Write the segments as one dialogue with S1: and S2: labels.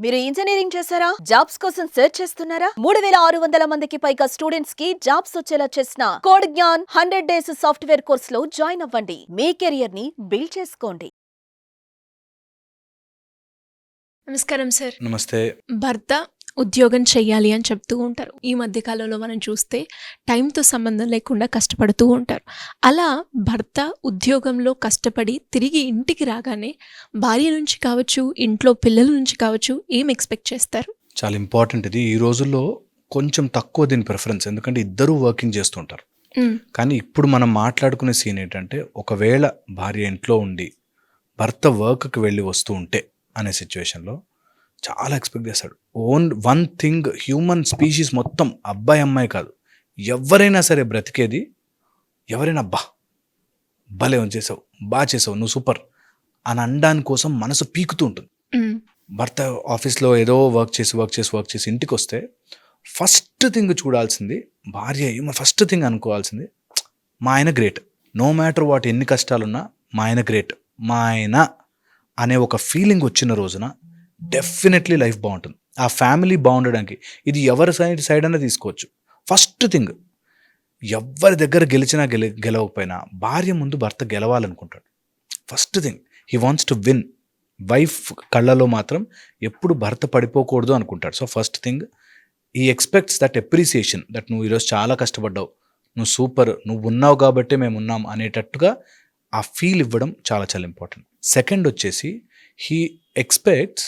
S1: మీరు ఇంజనీరింగ్ చేశారా? జాబ్స్ కోసం సెర్చ్ చేస్తున్నారా? 3600 మందికి పైగా స్టూడెంట్స్ కి జాబ్స్ వచ్చేలా చేసిన code Gyan 100 days software course లో జాయిన్ అవ్వండి. మీ కెరియర్ ని బిల్డ్ చేసుకోండి.
S2: నమస్కారం సార్.
S3: నమస్తే.
S2: భర్త ఉద్యోగం చెయ్యాలి అని చెప్తూ ఉంటారు. ఈ మధ్య కాలంలో మనం చూస్తే టైంతో సంబంధం లేకుండా కష్టపడుతూ ఉంటారు. అలా భర్త ఉద్యోగంలో కష్టపడి తిరిగి ఇంటికి రాగానే భార్య నుంచి కావచ్చు, ఇంట్లో పిల్లల నుంచి కావచ్చు, ఏం ఎక్స్పెక్ట్ చేస్తారు?
S3: చాలా ఇంపార్టెంట్ ఇది. ఈ రోజుల్లో కొంచెం తక్కువ దీని ప్రిఫరెన్స్, ఎందుకంటే ఇద్దరూ వర్కింగ్ చేస్తుంటారు. కానీ ఇప్పుడు మనం మాట్లాడుకునే సీన్ ఏంటంటే, ఒకవేళ భార్య ఇంట్లో ఉండి భర్త వర్క్కి వెళ్ళి వస్తూ ఉంటే అనే సిచ్యువేషన్లో చాలా ఎక్స్పెక్ట్ చేస్తాడు. వన్ థింగ్, హ్యూమన్ స్పీషీస్ మొత్తం, అబ్బాయి అమ్మాయి కాదు, ఎవరైనా సరే బ్రతికేది, ఎవరైనా భలే చేసావు, బాగా చేసావు, నువ్వు సూపర్ అని అనడాని కోసం మనసు పీకుతూ ఉంటుంది. భర్త ఆఫీస్లో ఏదో వర్క్ చేసి ఇంటికి వస్తే ఫస్ట్ థింగ్ చూడాల్సింది భార్య, ఫస్ట్ థింగ్ అనుకోవాల్సింది, మా ఆయన గ్రేట్, నో మ్యాటర్ వాట్, ఎన్ని కష్టాలున్నా మా ఆయన గ్రేట్, మా ఆయన అనే ఒక ఫీలింగ్ వచ్చిన రోజున డెఫినెట్లీ లైఫ్ బాగుంటుంది. ఆ ఫ్యామిలీ బాగుండడానికి ఇది ఎవరి సైడ్ అయినా తీసుకోవచ్చు. ఫస్ట్ థింగ్, ఎవరి దగ్గర గెలిచినా గెలవకపోయినా భార్య ముందు భర్త గెలవాలనుకుంటాడు. First thing, he wants to win. Wife కళ్ళలో మాత్రం ఎప్పుడు భర్త పడిపోకూడదు అనుకుంటాడు. So first thing, he expects that appreciation, that నువ్వు ఈరోజు చాలా కష్టపడ్డావు, నువ్వు సూపర్, నువ్వు ఉన్నావు కాబట్టే మేము ఉన్నాం అనేటట్టుగా ఆ ఫీల్ ఇవ్వడం చాలా చాలా ఇంపార్టెంట్. సెకండ్ వచ్చేసి, హీ ఎక్స్పెక్ట్స్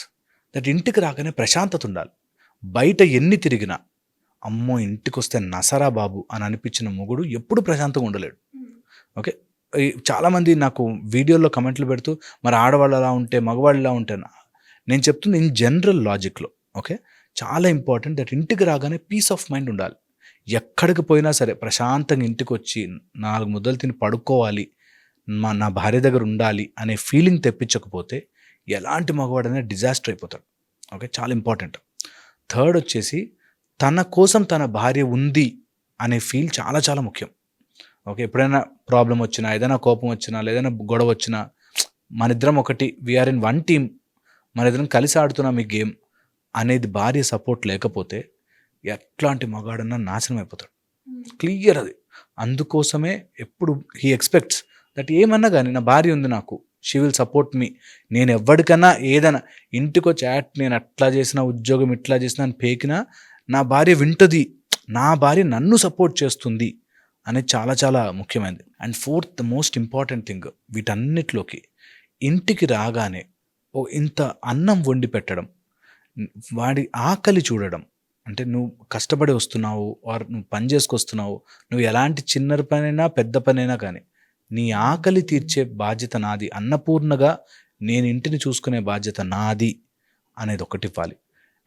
S3: దట్ ఇంటికి రాగానే ప్రశాంతత ఉండాలి. బయట ఎన్ని తిరిగినా, అమ్మో ఇంటికి వస్తే నసరా బాబు అని అనిపించిన మొగుడు ఎప్పుడు ప్రశాంతంగా ఉండలేడు. ఓకే, చాలామంది నాకు వీడియోలో కమెంట్లు పెడుతూ, మరి ఆడవాళ్ళు అలా ఉంటే మగవాళ్ళు ఇలా ఉంటే, నేను చెప్తుంది ఇన్ జనరల్ లాజిక్లో. ఓకే, చాలా ఇంపార్టెంట్ దట్ ఇంటికి రాగానే పీస్ ఆఫ్ మైండ్ ఉండాలి. ఎక్కడికి పోయినా సరే ప్రశాంతంగా ఇంటికి వచ్చి 4 ముద్దలు తిని పడుకోవాలి, నా భార్య దగ్గర ఉండాలి అనే ఫీలింగ్ తెప్పించకపోతే ఎలాంటి మగవాడైనా డిజాస్టర్ అయిపోతాడు. ఓకే, చాలా ఇంపార్టెంట్. థర్డ్ వచ్చేసి, తన కోసం తన భార్య ఉంది అనే ఫీల్ చాలా చాలా ముఖ్యం. ఓకే, ఎప్పుడైనా ప్రాబ్లం వచ్చినా, ఏదైనా కోపం వచ్చినా, ఏదైనా గొడవ వచ్చినా, మనిద్దరం ఒకటి, వీఆర్ ఇన్ వన్ టీమ్, మనిద్దరం కలిసి ఆడుతున్నాం ఈ గేమ్ అనేది భార్య సపోర్ట్ లేకపోతే ఎట్లాంటి మగాడన్నా నాశనం అయిపోతాడు. క్లియర్ అది. అందుకోసమే ఎప్పుడు హీ ఎక్స్పెక్ట్స్ దట్ ఏమన్నా కానీ నా భార్య ఉంది, నాకు షీ విల్ సపోర్ట్ మీ. నేను ఎవరికన్నా ఏదైనా ఇంటికి వచ్చి నేను అట్లా చేసిన, ఉద్యోగం ఇట్లా చేసిన అని పేకినా నా భార్య వింటుంది, నా భార్య నన్ను సపోర్ట్ చేస్తుంది అనేది చాలా చాలా ముఖ్యమైనది. And fourth, the most important thing వీటన్నిటిలోకి, ఇంటికి రాగానే ఇంత అన్నం వండి పెట్టడం, వాడి ఆకలి చూడడం. అంటే నువ్వు కష్టపడి వస్తున్నావు, ఆర్ నువ్వు పని చేసుకొస్తున్నావు, నువ్వు ఎలాంటి చిన్న పనైనా పెద్ద పనైనా కానీ నీ ఆకలి తీర్చే బాధ్యత నాది, అన్నపూర్ణగా నేను ఇంటిని చూసుకునే బాధ్యత నాది అనేది ఒకటి ఇవ్వాలి.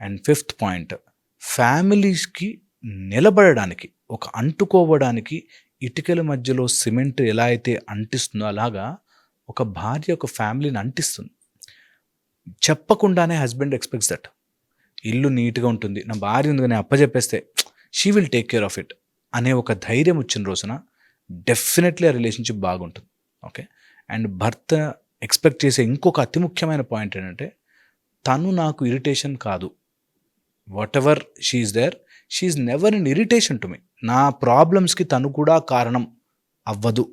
S3: అండ్ ఫిఫ్త్ పాయింట్, ఫ్యామిలీస్కి నిలబడడానికి, ఒక అంటుకోవడానికి ఇటుకల మధ్యలో సిమెంట్ ఎలా అయితే అంటిస్తుందో అలాగా ఒక భార్య ఒక ఫ్యామిలీని అంటిస్తుంది. చెప్పకుండానే హస్బెండ్ ఎక్స్పెక్ట్స్ దట్ ఇల్లు నీట్గా ఉంటుంది, నా భార్య ఉంది కానీ అప్పచెప్పేస్తే she will take care of it అనే ఒక ధైర్యం వచ్చిన రోజున డెఫినెట్లీ ఆ రిలేషన్షిప్ బాగుంటుంది. ఓకే, అండ్ భర్త ఎక్స్పెక్ట్ చేసే ఇంకొక అతి ముఖ్యమైన పాయింట్ ఏంటంటే, తను నాకు ఇరిటేషన్ కాదు, whatever she's there, she's never in irritation to me, నా ప్రాబ్లమ్స్కి తను కూడా కారణం అవ్వదు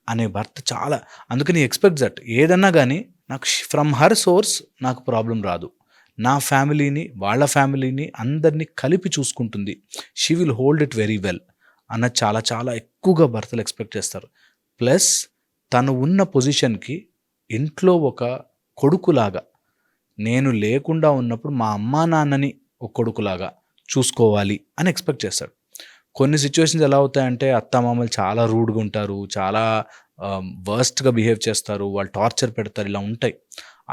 S3: అనే భర్త చాలా. అందుకని ఎక్స్పెక్ట్ దట్ ఏదన్నా కానీ నాకు ఫ్రమ్ హర్ సోర్స్ నాకు ప్రాబ్లం రాదు, నా ఫ్యామిలీని వాళ్ళ ఫ్యామిలీని అందరినీ కలిపి చూసుకుంటుంది, she will hold it very well అన్నది చాలా చాలా ఎక్కువగా భర్తలు ఎక్స్పెక్ట్ చేస్తారు. ప్లస్ తను ఉన్న పొజిషన్కి ఇంట్లో ఒక కొడుకులాగా, నేను లేకుండా ఉన్నప్పుడు మా అమ్మా నాన్నని ఒక కొడుకులాగా చూసుకోవాలి అని ఎక్స్పెక్ట్ చేస్తాడు. కొన్ని సిచ్యువేషన్స్ ఎలా అవుతాయంటే, అత్తమామలు చాలా రూడ్గా ఉంటారు, చాలా వర్స్ట్గా బిహేవ్ చేస్తారు, వాళ్ళు టార్చర్ పెడతారు, ఇలా ఉంటాయి.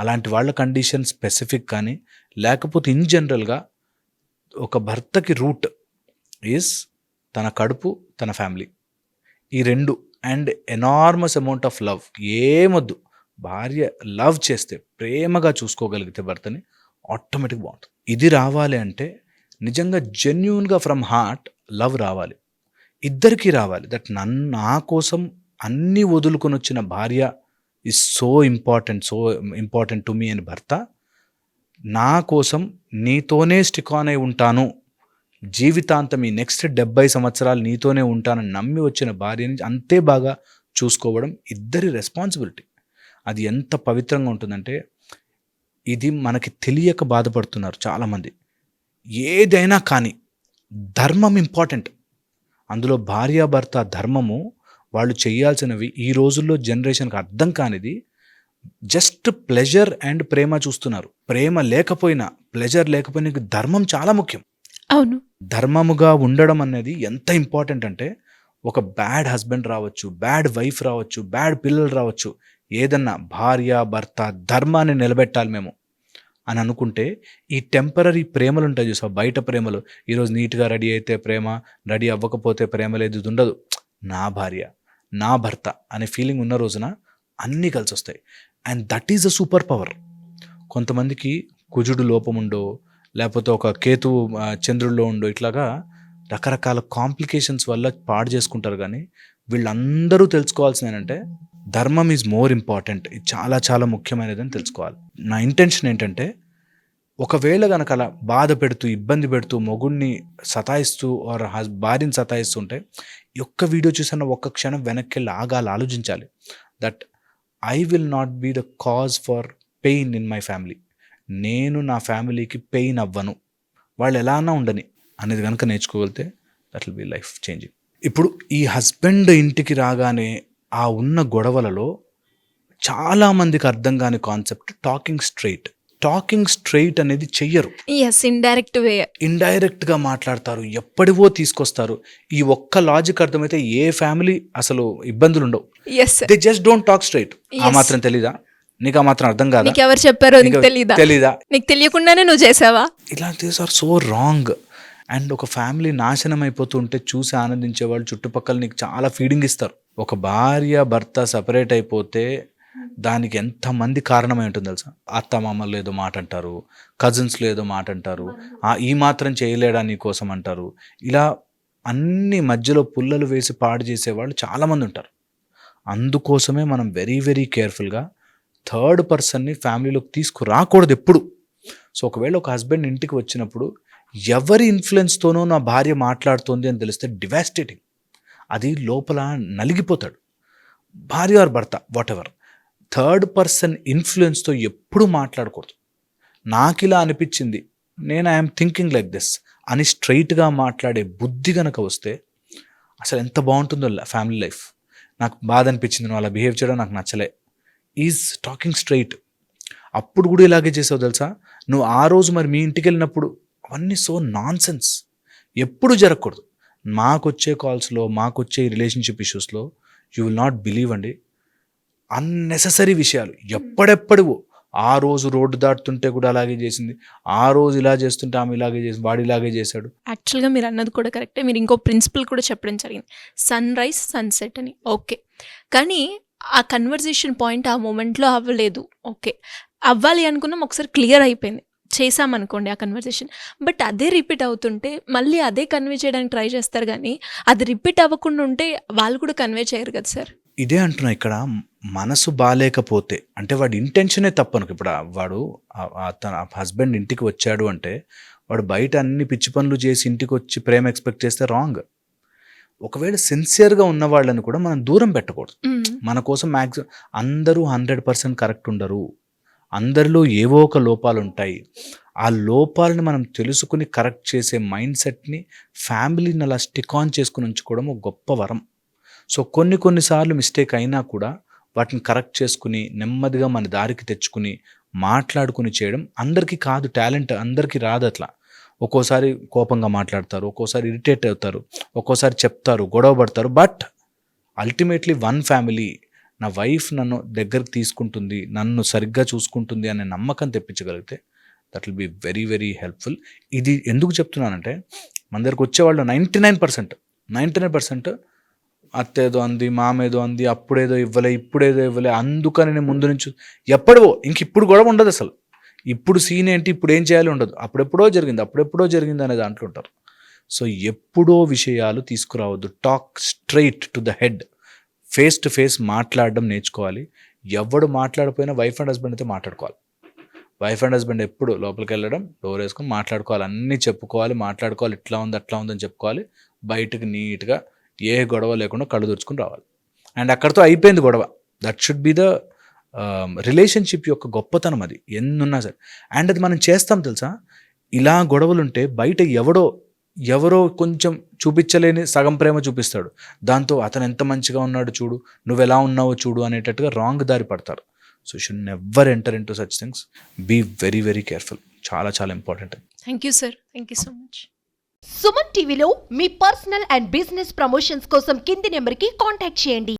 S3: అలాంటి వాళ్ళ కండిషన్ స్పెసిఫిక్ కానీ, లేకపోతే ఇన్ జనరల్గా ఒక భర్తకి రూట్ ఈజ్ తన కడుపు, తన ఫ్యామిలీ, ఈ రెండు. And enormous amount of love. ఏమొద్దు, భార్య లవ్ చేస్తే, ప్రేమగా చూసుకోగలిగితే భర్తని, ఆటోమేటిక్ బాగుంటుంది. ఇది రావాలి అంటే నిజంగా జెన్యూన్గా ఫ్రమ్ హార్ట్ లవ్ రావాలి, ఇద్దరికీ రావాలి. దట్ నా కోసం అన్నీ వదులుకొని వచ్చిన భార్య is so important to me అని భర్త నా కోసం నీతోనే స్టిక్ ఆన్ అయి ఉంటాను, జీవితాంతం ఈ నెక్స్ట్ 70 సంవత్సరాలు నీతోనే ఉంటానని నమ్మి వచ్చిన భార్యని అంతే బాగా చూసుకోవడం ఇద్దరి రెస్పాన్సిబిలిటీ. అది ఎంత పవిత్రంగా ఉంటుందంటే, ఇది మనకి తెలియక బాధపడుతున్నారు చాలామంది. ఏదైనా కానీ ధర్మం ఇంపార్టెంట్. అందులో భార్యాభర్త ధర్మము వాళ్ళు చేయాల్సినవి ఈ రోజుల్లో జనరేషన్కి అర్థం కానిది. జస్ట్ ప్లెజర్ అండ్ ప్రేమ చూస్తున్నారు. ప్రేమ లేకపోయినా, ప్లెజర్ లేకపోయినా ధర్మం చాలా ముఖ్యం.
S2: అవును.
S3: ధర్మముగా ఉండడం అనేది ఎంత ఇంపార్టెంట్ అంటే, ఒక బ్యాడ్ హస్బెండ్ రావచ్చు, బ్యాడ్ వైఫ్ రావచ్చు, బ్యాడ్ పిల్లలు రావచ్చు, ఏదన్నా భార్య భర్త ధర్మాన్ని నిలబెట్టాలి మేము అని అనుకుంటే, ఈ టెంపరరీ ప్రేమలు ఉంటాయి చూసావు, బయట ప్రేమలు, ఈరోజు నీట్గా రెడీ అయితే ప్రేమ, రెడీ అవ్వకపోతే ప్రేమ లేదు, ఇది ఉండదు. నా భార్య, నా భర్త అనే ఫీలింగ్ ఉన్న రోజున అన్నీ కలిసి వస్తాయి. And that is a super power. కొంతమందికి కుజుడు లోపం ఉండో, లేకపోతే ఒక కేతు చంద్రుల్లో ఉండో, ఇట్లాగా రకరకాల కాంప్లికేషన్స్ వల్ల పాడు చేసుకుంటారు. కానీ వీళ్ళందరూ తెలుసుకోవాల్సింది ఏంటంటే, ధర్మం ఈజ్ మోర్ ఇంపార్టెంట్. ఇది చాలా చాలా ముఖ్యమైనదని తెలుసుకోవాలి. నా ఇంటెన్షన్ ఏంటంటే, ఒకవేళ కనుక అలా బాధ పెడుతూ, ఇబ్బంది పెడుతూ, మొగుడిని సతాయిస్తూ ఆర్ భార్యని సతాయిస్తుంటే, ఈ ఒక్క వీడియో చూసిన ఒక్క క్షణం వెనక్కి వెళ్ళి ఆలోచించాలి. That I will not be the cause for pain in my family. నేను నా ఫ్యామిలీకి పెయిన్ అవ్వను, వాళ్ళు ఎలా అన్నా ఉండని అనేది కనుక నేర్చుకోగలితే that will be life changing. ఇప్పుడు ఈ హస్బెండ్ ఇంటికి రాగానే ఆ ఉన్న గొడవలలో చాలామందికి అర్థం కాని concept talking straight. Talking straight అనేది చెయ్యరు.
S2: ఎస్, ఇండైరెక్ట్ వే,
S3: ఇండైరెక్ట్గా మాట్లాడతారు, ఎప్పటివో తీసుకొస్తారు. ఈ ఒక్క లాజిక్ అర్థమైతే ఏ ఫ్యామిలీ అసలు ఇబ్బందులు ఉండవు. They just don't talk straight. ఆ మాత్రం తెలీదా నీకు? ఆ మాత్రం అర్థం కాదా?
S2: నీకు ఎవరు చెప్పారో నీకు తెలీదా? నీకు తెలియకుండానే నువ్వు చేసావా? ఇలాంటివి
S3: ఆర్ సో రాంగ్. అండ్ ఒక ఫ్యామిలీ నాశనం అయిపోతుంటే చూసి ఆనందించే వాళ్ళు చుట్టుపక్కల నీకు చాలా ఫీడింగ్ ఇస్తారు. ఒక భార్య భర్త సపరేట్ అయిపోతే దానికి ఎంతమంది కారణమై ఉంటుంది తెలుసా? అత్త మామలు ఏదో మాట అంటారు, కజిన్స్లో ఏదో మాట అంటారు, ఈ మాత్రం చేయలేడా నీ కోసం అంటారు. ఇలా అన్ని మధ్యలో పుల్లలు వేసి పాడు చేసేవాళ్ళు చాలామంది ఉంటారు. అందుకోసమే మనం వెరీ వెరీ కేర్ఫుల్గా థర్డ్ పర్సన్ని ఫ్యామిలీలోకి తీసుకురాకూడదు ఎప్పుడు. సో ఒకవేళ ఒక హస్బెండ్ ఇంటికి వచ్చినప్పుడు ఎవరి ఇన్ఫ్లుయెన్స్తోనో నా భార్య మాట్లాడుతోంది అని తెలిస్తే డివాస్టేటింగ్. అది లోపల నలిగిపోతాడు. భార్య ఆర్ భర్త వాట్ ఎవర్, థర్డ్ పర్సన్ ఇన్ఫ్లుయెన్స్తో ఎప్పుడు మాట్లాడకూడదు. నాకు ఇలా అనిపించింది, నేను ఐఎమ్ థింకింగ్ లైక్ దిస్ అని స్ట్రైట్గా మాట్లాడే బుద్ధి కనుక వస్తే అసలు ఎంత బాగుంటుందో ఫ్యామిలీ లైఫ్. నాకు బాధ అనిపించింది, నువ్వు అలా బిహేవ్ చేయడం నాకు నచ్చలే, ఈజ్ టాకింగ్ స్ట్రైట్. అప్పుడు కూడా ఇలాగే చేసావు తెలుసా నువ్వు. ఆ రోజు మరి మీ ఇంటికి వెళ్ళినప్పుడు అవన్నీ సో నాన్ సెన్స్. ఎప్పుడు జరగకూడదు. మాకొచ్చే కాల్స్లో, మాకొచ్చే రిలేషన్షిప్ ఇష్యూస్లో యూ విల్ నాట్ బిలీవ్ అండి, అన్నెసెసరీ విషయాలు ఎప్పుడెప్పుడువో. ఆ రోజు రోడ్డు దాటుతుంటే కూడా అలాగే చేసింది, ఆ రోజు ఇలా చేస్తుంటే ఆమె ఇలాగే చేసి, వాడు ఇలాగే చేశాడు.
S2: యాక్చువల్గా మీరు అన్నది కూడా కరెక్టే. మీరు ఇంకో ప్రిన్సిపల్ కూడా చెప్పడం జరిగింది, సన్ రైజ్ సన్సెట్ అని. ఓకే, కానీ ఆ కన్వర్జేషన్ పాయింట్ ఆ మూమెంట్లో అవ్వలేదు. ఓకే, అవ్వాలి అనుకున్నాం, ఒకసారి క్లియర్ అయిపోయింది, చేసామనుకోండి ఆ కన్వర్జేషన్. బట్ అదే రిపీట్ అవుతుంటే మళ్ళీ అదే కన్వే చేయడానికి ట్రై చేస్తారు, కానీ అది రిపీట్ అవ్వకుండా ఉంటే వాళ్ళు కూడా కన్వే చేయరు కదా సార్.
S3: ఇదే అంటున్నా, ఇక్కడ మనసు బాగాలేకపోతే అంటే వాడి ఇంటెన్షనే తప్పను. ఇప్పుడు వాడు తన హస్బెండ్ ఇంటికి వచ్చాడు అంటే వాడు బయట అన్ని పిచ్చి పనులు చేసి ఇంటికి వచ్చి ప్రేమ ఎక్స్పెక్ట్ చేస్తే రాంగ్. ఒకవేళ సిన్సియర్గా ఉన్న వాళ్ళని కూడా మనం దూరం పెట్టకూడదు. మన కోసం మ్యాక్సిమం అందరూ 100% కరెక్ట్ ఉండరు, అందరిలో ఏవో ఒక లోపాలు ఉంటాయి. ఆ లోపాలను మనం తెలుసుకుని కరెక్ట్ చేసే మైండ్ సెట్ని ఫ్యామిలీని అలా స్టిక్ ఆన్ చేసుకుని ఉంచుకోవడం ఒక గొప్ప వరం. సో కొన్నిసార్లు మిస్టేక్ అయినా కూడా వాటిని కరెక్ట్ చేసుకుని నెమ్మదిగా మన దారికి తెచ్చుకుని మాట్లాడుకుని చేయడం అందరికీ కాదు, టాలెంట్ అందరికీ రాదు. అట్లా ఒక్కోసారి కోపంగా మాట్లాడతారు, ఒక్కోసారి ఇరిటేట్ అవుతారు, ఒక్కోసారి చెప్తారు, గొడవ పడతారు. బట్ అల్టిమేట్లీ వన్ ఫ్యామిలీ, నా వైఫ్ నన్ను దగ్గరికి తీసుకుంటుంది, నన్ను సరిగ్గా చూసుకుంటుంది అనే నమ్మకం తెప్పించగలిగితే that will be very very helpful. ఇది ఎందుకు చెప్తున్నానంటే, మన దగ్గరకు వచ్చేవాళ్ళు 99% అత్తేదో అంది, మామేదో అంది, అప్పుడేదో ఇవ్వలే, ఇప్పుడేదో ఇవ్వలే, అందుకని నేను ముందు నుంచి ఎప్పుడో, ఇప్పుడు గొడవ ఉండదు అసలు. ఇప్పుడు సీన్ ఏంటి, ఇప్పుడు ఏం చేయాలి ఉండదు, అప్పుడెప్పుడో జరిగింది అనే దాంట్లో ఉంటారు. సో ఎప్పుడో విషయాలు తీసుకురావద్దు. Talk straight to the head, face to face మాట్లాడడం నేర్చుకోవాలి. ఎవడు మాట్లాడిపోయినా వైఫ్ అండ్ హస్బెండ్ అయితే మాట్లాడుకోవాలి. వైఫ్ అండ్ హస్బెండ్ ఎప్పుడు లోపలికి వెళ్ళడం, డోర్ వేసుకొని మాట్లాడుకోవాలి, అన్నీ చెప్పుకోవాలి, మాట్లాడుకోవాలి, ఇట్లా ఉంది అట్లా ఉందని చెప్పుకోవాలి, బయటకు నీట్గా ఏ గొడవ లేకుండా కళ్ళు తుడుచుకుని రావాలి. అండ్ అక్కడితో అయిపోయింది గొడవ. That should be the relationship యొక్క గొప్పతనం. అది ఎన్నున్నా సరే. అండ్ అది మనం చేస్తాం తెలుసా, ఇలా గొడవలు ఉంటే బయట ఎవరో కొంచెం చూపించలేని సగం ప్రేమ చూపిస్తాడు, దాంతో అతను ఎంత మంచిగా ఉన్నాడు చూడు, నువ్వు ఎలా ఉన్నావో చూడు అనేటట్టుగా రాంగ్ దారి పడతారు. So should never enter into such things. Be very very careful. చాలా చాలా important.
S2: Thank you sir, thank you so much.
S4: Suman టీవీలో మీ పర్సనల్ అండ్ బిజినెస్ ప్రమోషన్స్ కోసం కింది నెంబర్కి కాంటాక్ట్ చేయండి.